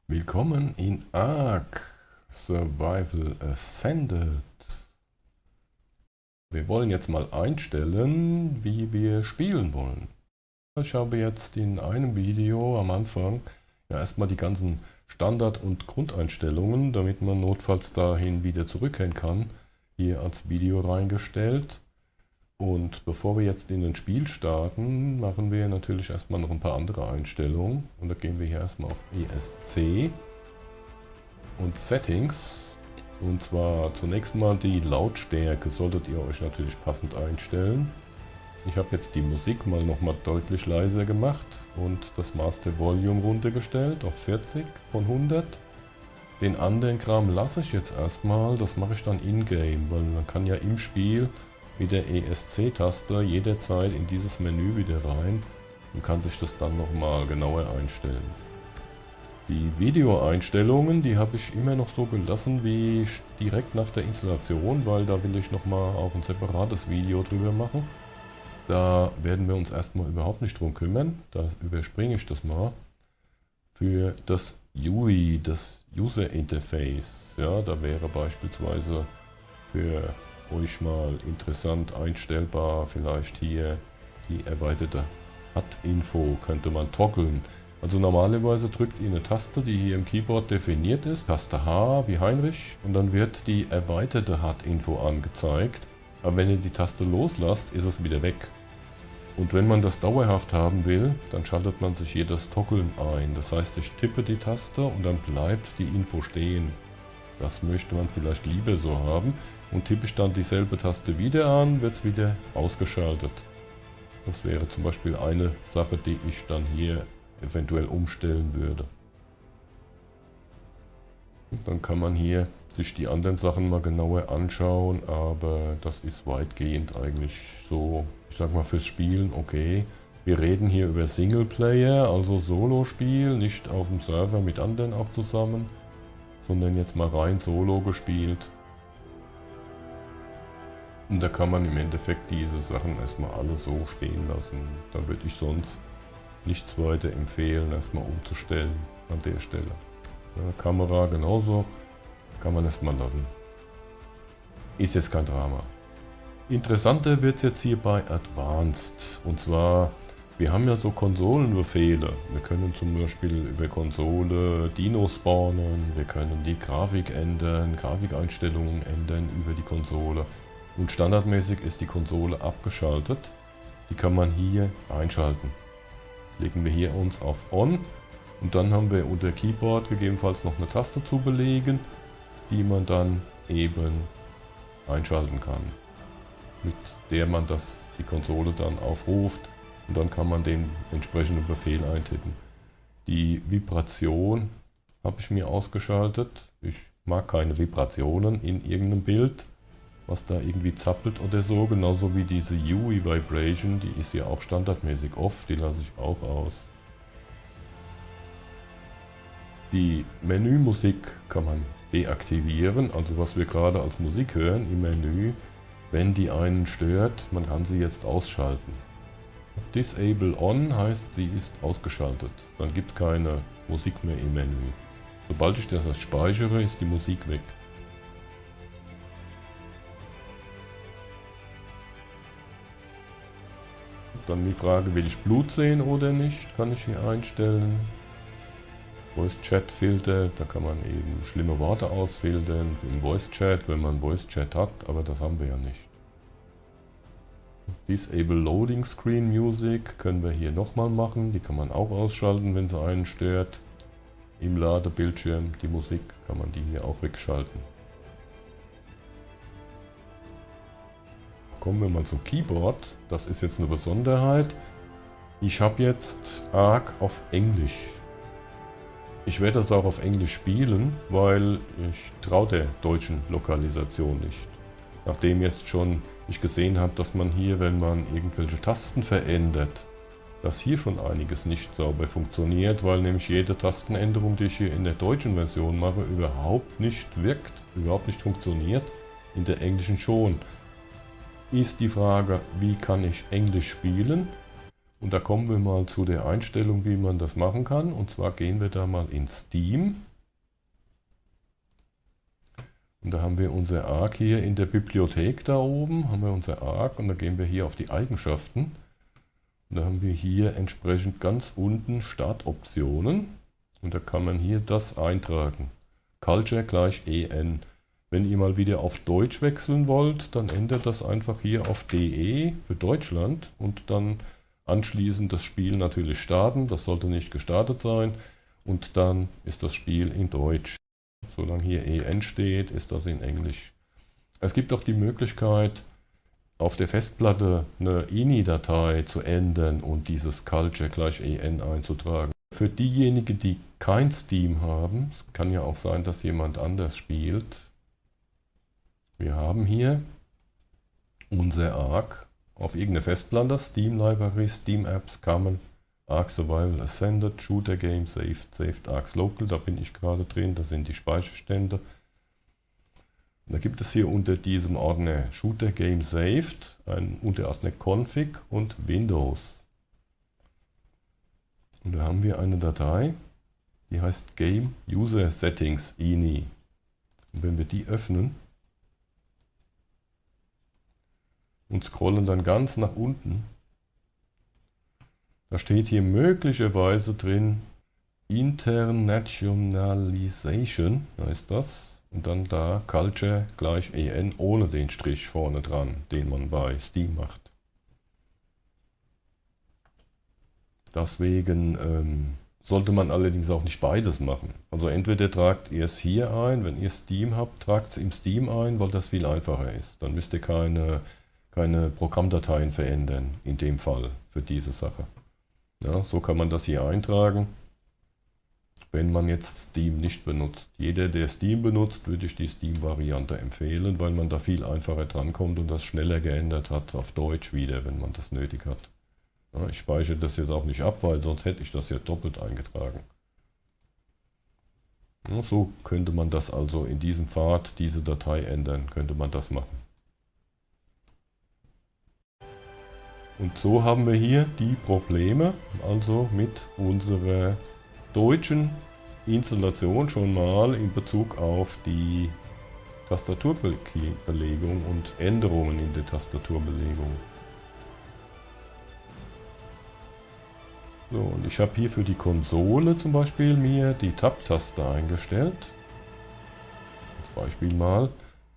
Willkommen in Ark Survival Ascended. Wir wollen jetzt mal einstellen, wie wir spielen wollen. Ich habe jetzt in einem Video am Anfang ja erstmal die ganzen Standard- und Grundeinstellungen, damit man notfalls dahin wieder zurückkehren kann, hier als Video reingestellt. Und bevor wir jetzt in ein Spiel starten, machen wir natürlich erstmal noch ein paar andere Einstellungen. Und da gehen wir hier erstmal auf ESC und Settings. Und zwar zunächst mal die Lautstärke solltet ihr euch natürlich passend einstellen. Ich habe jetzt die Musik mal nochmal deutlich leiser gemacht und das Master Volume runtergestellt auf 40 von 100. Den anderen Kram lasse ich jetzt erstmal, das mache ich dann in-game, weil man kann ja im Spiel mit der ESC-Taste jederzeit in dieses Menü wieder rein und kann sich das dann nochmal genauer einstellen. Die Videoeinstellungen, die habe ich immer noch so gelassen wie direkt nach der Installation, weil da will ich nochmal auch ein separates Video drüber machen. Da werden wir uns erstmal überhaupt nicht drum kümmern, da überspringe ich das mal. Für das UI, das User Interface, ja, da wäre beispielsweise für euch mal interessant einstellbar, vielleicht hier die erweiterte HUD-Info könnte man toggeln. Also normalerweise drückt ihr eine Taste, die hier im Keyboard definiert ist, Taste H wie Heinrich, und dann wird die erweiterte HUD-Info angezeigt. Aber wenn ihr die Taste loslasst, ist es wieder weg. Und wenn man das dauerhaft haben will, dann schaltet man sich hier das Toggeln ein. Das heißt, ich tippe die Taste und dann bleibt die Info stehen. Das möchte man vielleicht lieber so haben. Und tippe ich dann dieselbe Taste wieder an, wird es wieder ausgeschaltet. Das wäre zum Beispiel eine Sache, die ich dann hier eventuell umstellen würde. Dann kann man hier sich die anderen Sachen mal genauer anschauen, aber das ist weitgehend eigentlich so, ich sag mal, fürs Spielen okay. Wir reden hier über Singleplayer, also Solo-Spiel, nicht auf dem Server mit anderen auch zusammen, sondern jetzt mal rein Solo gespielt. Und da kann man im Endeffekt diese Sachen erstmal alle so stehen lassen. Da würde ich sonst nichts weiter empfehlen, erstmal umzustellen an der Stelle. Ja, Kamera genauso, kann man erstmal lassen. Ist jetzt kein Drama. Interessanter wird es jetzt hier bei Advanced. Und zwar, wir haben ja so Konsolenbefehle. Wir können zum Beispiel über Konsole Dino spawnen, wir können die Grafik ändern, Grafikeinstellungen ändern über die Konsole. Und standardmäßig ist die Konsole abgeschaltet. Die kann man hier einschalten. Legen wir hier uns auf On und dann haben wir unter Keyboard gegebenenfalls noch eine Taste zu belegen, die man dann eben einschalten kann, mit der man die Konsole dann aufruft und dann kann man den entsprechenden Befehl eintippen. Die Vibration habe ich mir ausgeschaltet. Ich mag keine Vibrationen in irgendeinem Bild, was da irgendwie zappelt oder so, genauso wie diese UI Vibration, die ist ja auch standardmäßig off, die lasse ich auch aus. Die Menümusik kann man deaktivieren, also was wir gerade als Musik hören im Menü, wenn die einen stört, man kann sie jetzt ausschalten. Disable On heißt, sie ist ausgeschaltet, dann gibt es keine Musik mehr im Menü. Sobald ich das speichere, ist die Musik weg. Dann die Frage, will ich Blut sehen oder nicht, kann ich hier einstellen. Voice Chat Filter, da kann man eben schlimme Worte ausfiltern im Voice Chat, wenn man Voice Chat hat, aber das haben wir ja nicht. Disable Loading Screen Music können wir hier nochmal machen, die kann man auch ausschalten, wenn sie einen stört. Im Ladebildschirm, die Musik, kann man die hier auch wegschalten. Kommen wir mal zum Keyboard, das ist jetzt eine Besonderheit. Ich habe jetzt Ark auf Englisch. Ich werde das auch auf Englisch spielen, weil ich traue der deutschen Lokalisation nicht. Nachdem jetzt schon ich gesehen habe, dass man hier, wenn man irgendwelche Tasten verändert, dass hier schon einiges nicht sauber funktioniert, weil nämlich jede Tastenänderung, die ich hier in der deutschen Version mache, überhaupt nicht wirkt, überhaupt nicht funktioniert, in der englischen schon. Ist die Frage, wie kann ich Englisch spielen? Und da kommen wir mal zu der Einstellung, wie man das machen kann. Und zwar gehen wir da mal in Steam. Und da haben wir unser Arc hier in der Bibliothek da oben, haben wir unser Arc und da gehen wir hier auf die Eigenschaften. Und da haben wir hier entsprechend ganz unten Startoptionen. Und da kann man hier das eintragen. Culture gleich EN. Wenn ihr mal wieder auf Deutsch wechseln wollt, dann ändert das einfach hier auf DE für Deutschland und dann anschließend das Spiel natürlich starten. Das sollte nicht gestartet sein und dann ist das Spiel in Deutsch. Solange hier EN steht, ist das in Englisch. Es gibt auch die Möglichkeit, auf der Festplatte eine INI-Datei zu ändern und dieses Culture gleich EN einzutragen. Für diejenigen, die kein Steam haben, es kann ja auch sein, dass jemand anders spielt. Wir haben hier unser Arc auf irgendeiner Festplatte, Steam Library, Steam Apps, Common, Arc Survival Ascended, Shooter Game, Saved Arcs Local, da bin ich gerade drin, das sind die Speicherstände. Und da gibt es hier unter diesem Ordner Shooter Game Saved einen Unterordner Config und Windows. Und da haben wir eine Datei, die heißt Game User Settings INI. Und wenn wir die öffnen und scrollen dann ganz nach unten, da steht hier möglicherweise drin Internationalization, heißt das. Und dann da Culture gleich EN ohne den Strich vorne dran, den man bei Steam macht. Deswegen sollte man allerdings auch nicht beides machen. Also entweder tragt ihr es hier ein, wenn ihr Steam habt, tragt es im Steam ein, weil das viel einfacher ist. Dann müsst ihr keine Programmdateien verändern, in dem Fall, für diese Sache. Ja, so kann man das hier eintragen, wenn man jetzt Steam nicht benutzt. Jeder, der Steam benutzt, würde ich die Steam-Variante empfehlen, weil man da viel einfacher drankommt und das schneller geändert hat auf Deutsch wieder, wenn man das nötig hat. Ja, ich speichere das jetzt auch nicht ab, weil sonst hätte ich das ja doppelt eingetragen. Ja, so könnte man das also in diesem Pfad, diese Datei ändern, könnte man das machen. Und so haben wir hier die Probleme, also mit unserer deutschen Installation schon mal in Bezug auf die Tastaturbelegung und Änderungen in der Tastaturbelegung. So, und ich habe hier für die Konsole zum Beispiel mir die Tab-Taste eingestellt. Als Beispiel mal.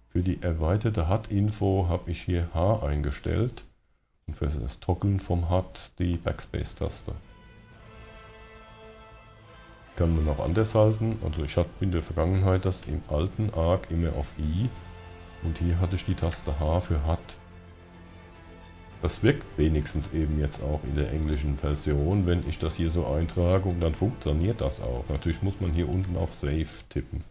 Für die erweiterte HUD-Info habe ich hier H eingestellt. Und für das Toggeln vom HUD die Backspace-Taste. Das kann man auch anders halten. Also ich hatte in der Vergangenheit das im alten Arc immer auf I. Und hier hatte ich die Taste H für HUD. Das wirkt wenigstens eben jetzt auch in der englischen Version, wenn ich das hier so eintrage und dann funktioniert das auch. Natürlich muss man hier unten auf Save tippen.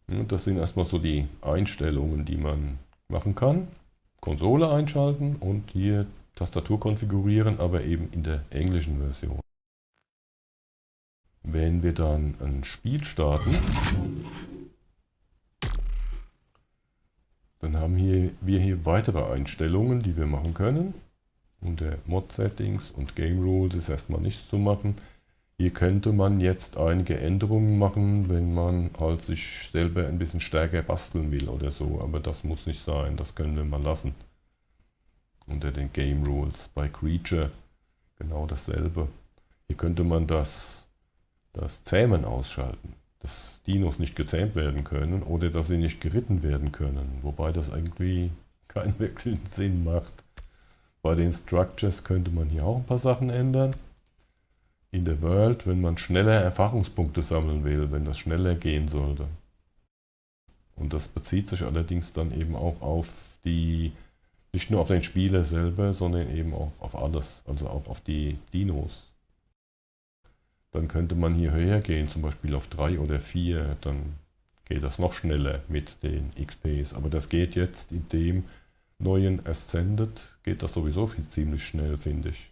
Und das sind erstmal so die Einstellungen, die man machen kann. Konsole einschalten und hier Tastatur konfigurieren, aber eben in der englischen Version. Wenn wir dann ein Spiel starten, dann haben wir hier weitere Einstellungen, die wir machen können. Unter Mod Settings und Game Rules ist erstmal nichts zu machen. Hier könnte man jetzt einige Änderungen machen, wenn man halt sich selber ein bisschen stärker basteln will oder so, aber das muss nicht sein, das können wir mal lassen. Unter den Game Rules bei Creature genau dasselbe. Hier könnte man das Zähmen ausschalten, dass Dinos nicht gezähmt werden können oder dass sie nicht geritten werden können, wobei das irgendwie keinen wirklichen Sinn macht. Bei den Structures könnte man hier auch ein paar Sachen ändern. In der World, wenn man schneller Erfahrungspunkte sammeln will, wenn das schneller gehen sollte. Und das bezieht sich allerdings dann eben auch auf nicht nur auf den Spieler selber, sondern eben auch auf alles, also auch auf die Dinos. Dann könnte man hier höher gehen, zum Beispiel auf 3 oder 4, dann geht das noch schneller mit den XPs. Aber das geht jetzt in dem neuen Ascended, geht das sowieso ziemlich schnell, finde ich,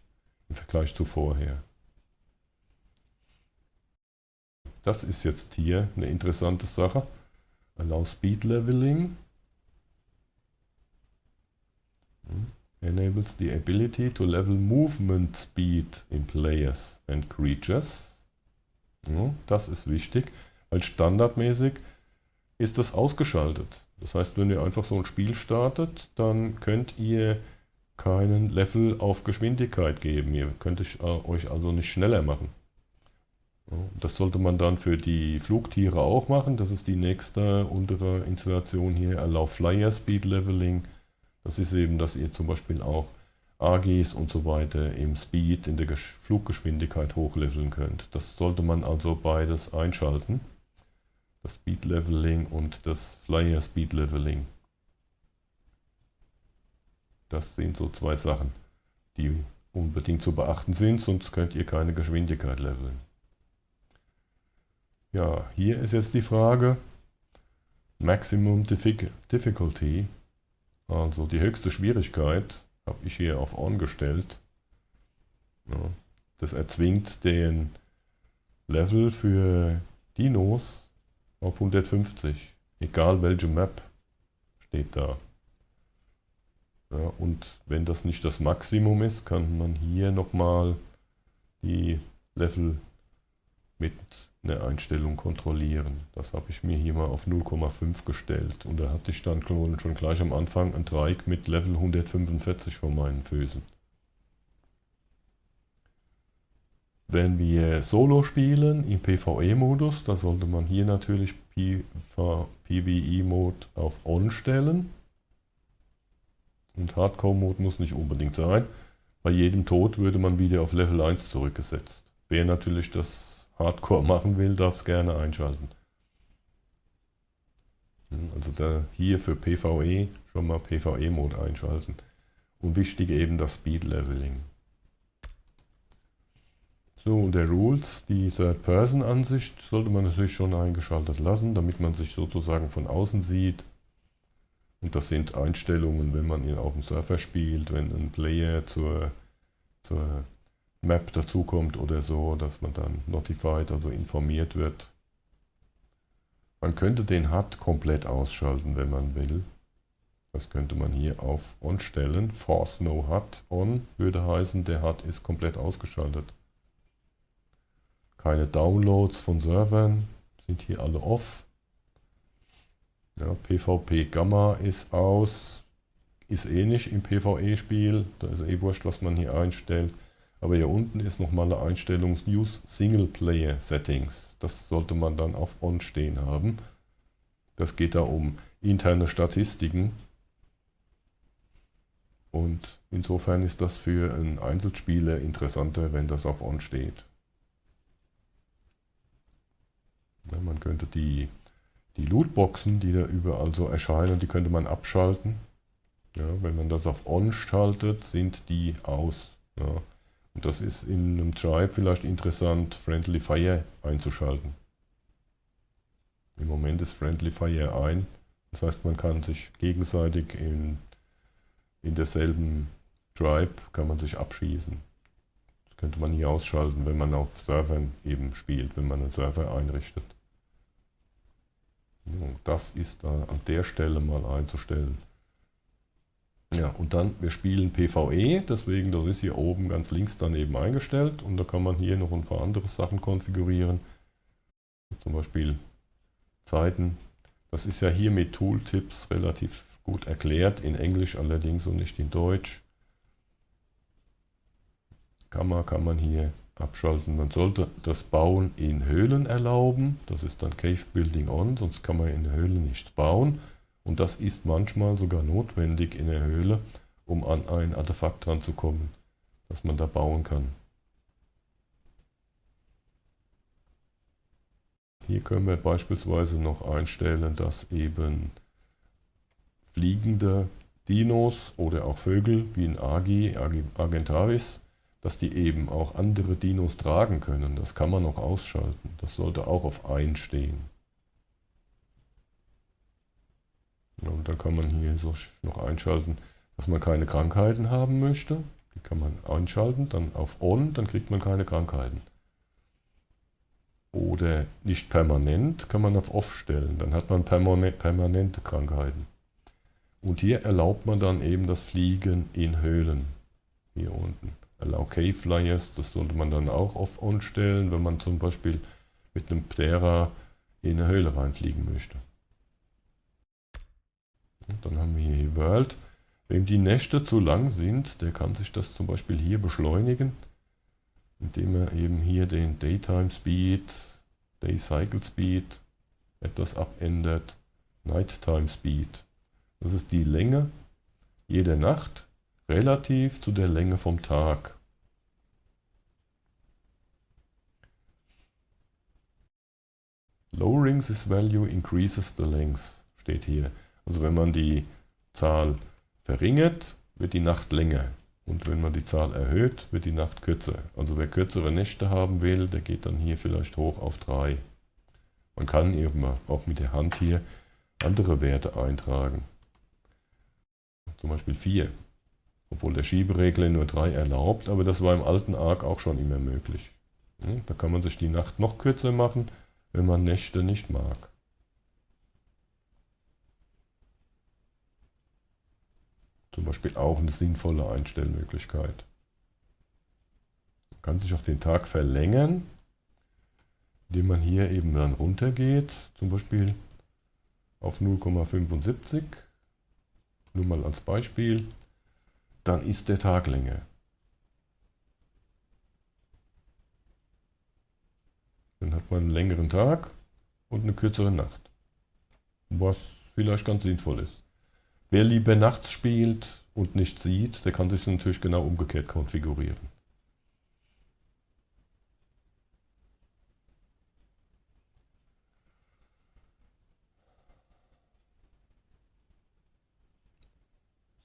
im Vergleich zu vorher. Das ist jetzt hier eine interessante Sache. Allow Speed Leveling. Enables the ability to level movement speed in players and creatures. Ja, das ist wichtig, weil standardmäßig ist das ausgeschaltet. Das heißt, wenn ihr einfach so ein Spiel startet, dann könnt ihr keinen Level auf Geschwindigkeit geben. Ihr könnt euch also nicht schneller machen. Ja, das sollte man dann für die Flugtiere auch machen. Das ist die nächste untere Installation hier, Allow Flyer Speed Leveling. Das ist eben, dass ihr zum Beispiel auch AGs und so weiter im Speed, in der Fluggeschwindigkeit hochleveln könnt. Das sollte man also beides einschalten. Das Speed Leveling und das Flyer Speed Leveling. Das sind so zwei Sachen, die unbedingt zu beachten sind, sonst könnt ihr keine Geschwindigkeit leveln. Ja, hier ist jetzt die Frage, Maximum Difficulty, also die höchste Schwierigkeit, habe ich hier auf On gestellt. Ja, das erzwingt den Level für Dinos auf 150, egal welche Map steht da. Ja, und wenn das nicht das Maximum ist, kann man hier nochmal die Level mit einer Einstellung kontrollieren. Das habe ich mir hier mal auf 0,5 gestellt und da hatte ich dann schon gleich am Anfang ein Dreieck mit Level 145 vor meinen Füßen. Wenn wir Solo spielen im PvE-Modus, da sollte man hier natürlich PvE-Mode auf On stellen. Und Hardcore-Mode muss nicht unbedingt sein. Bei jedem Tod würde man wieder auf Level 1 zurückgesetzt. Wer natürlich das Hardcore machen will, darf es gerne einschalten. Also da hier für PvE schon mal PvE-Mode einschalten. Und wichtig eben das Speed-Leveling. So, und der Rules, die Third-Person-Ansicht sollte man natürlich schon eingeschaltet lassen, damit man sich sozusagen von außen sieht. Und das sind Einstellungen, wenn man auf dem Server spielt, wenn ein Player zur Map dazukommt oder so, dass man dann notified, also informiert wird. Man könnte den HUD komplett ausschalten, wenn man will. Das könnte man hier auf On stellen. Force No HUD On würde heißen, der HUD ist komplett ausgeschaltet. Keine Downloads von Servern sind hier alle off. Ja, PvP Gamma ist aus, ist eh nicht im PvE-Spiel, da ist eh wurscht, was man hier einstellt. Aber hier unten ist nochmal eine Einstellung Use Singleplayer Settings. Das sollte man dann auf On stehen haben. Das geht da um interne Statistiken. Und insofern ist das für einen Einzelspieler interessanter, wenn das auf On steht. Ja, man könnte die Lootboxen, die da überall so erscheinen, die könnte man abschalten. Ja, wenn man das auf On schaltet, sind die aus. Ja. Und das ist in einem Tribe vielleicht interessant, Friendly Fire einzuschalten. Im Moment ist Friendly Fire ein. Das heißt, man kann sich gegenseitig in derselben Tribe kann man sich abschießen. Das könnte man hier ausschalten, wenn man auf Servern eben spielt, wenn man einen Server einrichtet. Das ist da an der Stelle mal einzustellen. Ja, und dann, wir spielen PvE, deswegen, das ist hier oben ganz links daneben eingestellt und da kann man hier noch ein paar andere Sachen konfigurieren. Zum Beispiel Zeiten. Das ist ja hier mit Tooltips relativ gut erklärt, in Englisch allerdings und nicht in Deutsch. Kann man hier abschalten. Man sollte das Bauen in Höhlen erlauben. Das ist dann Cave Building On, sonst kann man in der Höhle nichts bauen. Und das ist manchmal sogar notwendig in der Höhle, um an ein Artefakt ranzukommen, das man da bauen kann. Hier können wir beispielsweise noch einstellen, dass eben fliegende Dinos oder auch Vögel wie ein Argentavis, dass die eben auch andere Dinos tragen können. Das kann man noch ausschalten. Das sollte auch auf Ein stehen. Ja, und dann kann man hier so noch einschalten, dass man keine Krankheiten haben möchte. Die kann man einschalten, dann auf On, dann kriegt man keine Krankheiten. Oder nicht permanent kann man auf Off stellen, dann hat man permanente Krankheiten. Und hier erlaubt man dann eben das Fliegen in Höhlen. Hier unten. Allow Cave Flyers, das sollte man dann auch auf On stellen, wenn man zum Beispiel mit einem Ptera in eine Höhle reinfliegen möchte. Und dann haben wir hier World. Wem die Nächte zu lang sind, der kann sich das zum Beispiel hier beschleunigen, indem er eben hier den Daytime Speed, Day Cycle Speed etwas abändert, Nighttime Speed. Das ist die Länge jeder Nacht relativ zu der Länge vom Tag. Lowering this value increases the length, steht hier. Also wenn man die Zahl verringert, wird die Nacht länger. Und wenn man die Zahl erhöht, wird die Nacht kürzer. Also wer kürzere Nächte haben will, der geht dann hier vielleicht hoch auf 3. Man kann eben auch mit der Hand hier andere Werte eintragen. Zum Beispiel 4. Obwohl der Schieberegler nur 3 erlaubt, aber das war im alten Arc auch schon immer möglich. Da kann man sich die Nacht noch kürzer machen, wenn man Nächte nicht mag. Zum Beispiel auch eine sinnvolle Einstellmöglichkeit. Man kann sich auch den Tag verlängern, indem man hier eben dann runter geht, zum Beispiel auf 0,75, nur mal als Beispiel, dann ist der Tag länger. Dann hat man einen längeren Tag und eine kürzere Nacht, was vielleicht ganz sinnvoll ist. Wer lieber nachts spielt und nicht sieht, der kann sich natürlich genau umgekehrt konfigurieren.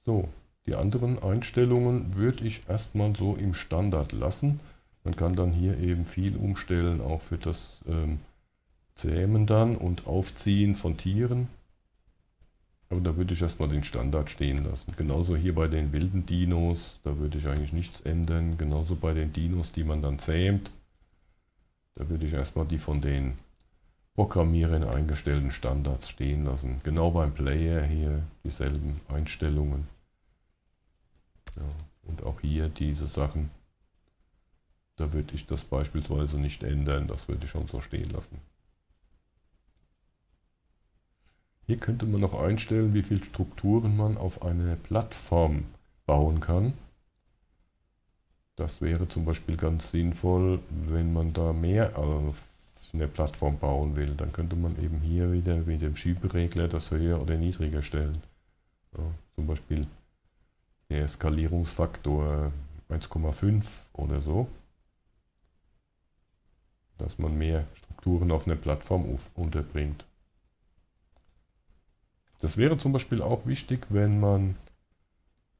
So, die anderen Einstellungen würde ich erstmal so im Standard lassen. Man kann dann hier eben viel umstellen, auch für das Zähmen dann und Aufziehen von Tieren. Aber da würde ich erstmal den Standard stehen lassen. Genauso hier bei den wilden Dinos, da würde ich eigentlich nichts ändern. Genauso bei den Dinos, die man dann zähmt. Da würde ich erstmal die von den Programmierern eingestellten Standards stehen lassen. Genau beim Player hier dieselben Einstellungen. Ja, und auch hier diese Sachen. Da würde ich das beispielsweise nicht ändern. Das würde ich schon so stehen lassen. Hier könnte man noch einstellen, wie viele Strukturen man auf eine Plattform bauen kann. Das wäre zum Beispiel ganz sinnvoll, wenn man da mehr auf eine Plattform bauen will. Dann könnte man eben hier wieder mit dem Schieberegler das höher oder niedriger stellen. Ja, zum Beispiel der Skalierungsfaktor 1,5 oder so. Dass man mehr Strukturen auf einer Plattform unterbringt. Das wäre zum Beispiel auch wichtig, wenn man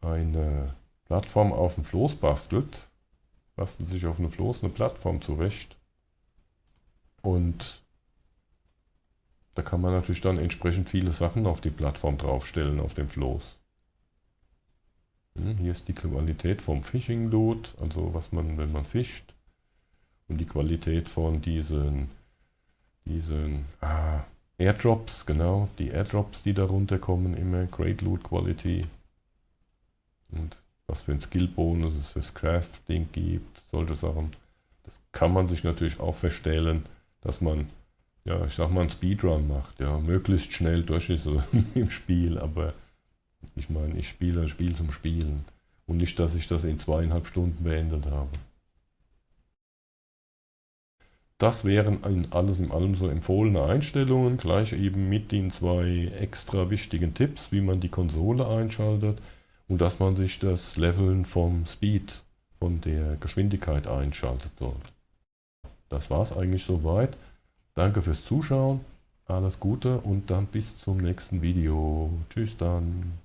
eine Plattform auf dem Floß bastelt. Bastelt sich auf einem Floß eine Plattform zurecht. Und da kann man natürlich dann entsprechend viele Sachen auf die Plattform draufstellen, auf dem Floß. Hier ist die Qualität vom Fishing Loot, also was man, wenn man fischt. Und die Qualität von diesen Airdrops, genau, die Airdrops, die da runterkommen, immer Great Loot Quality. Und was für ein Skill-Bonus es fürs Crafting gibt, solche Sachen. Das kann man sich natürlich auch verstellen, dass man, ja, ich sag mal, einen Speedrun macht, ja, möglichst schnell durch ist im Spiel, aber ich meine, ich spiele ein Spiel zum Spielen und nicht, dass ich das in 2,5 Stunden beendet habe. Das wären alles in allem so empfohlene Einstellungen, gleich eben mit den 2 extra wichtigen Tipps, wie man die Konsole einschaltet und dass man sich das Leveln vom Speed, von der Geschwindigkeit einschaltet soll. Das war es eigentlich soweit. Danke fürs Zuschauen, alles Gute und dann bis zum nächsten Video. Tschüss dann.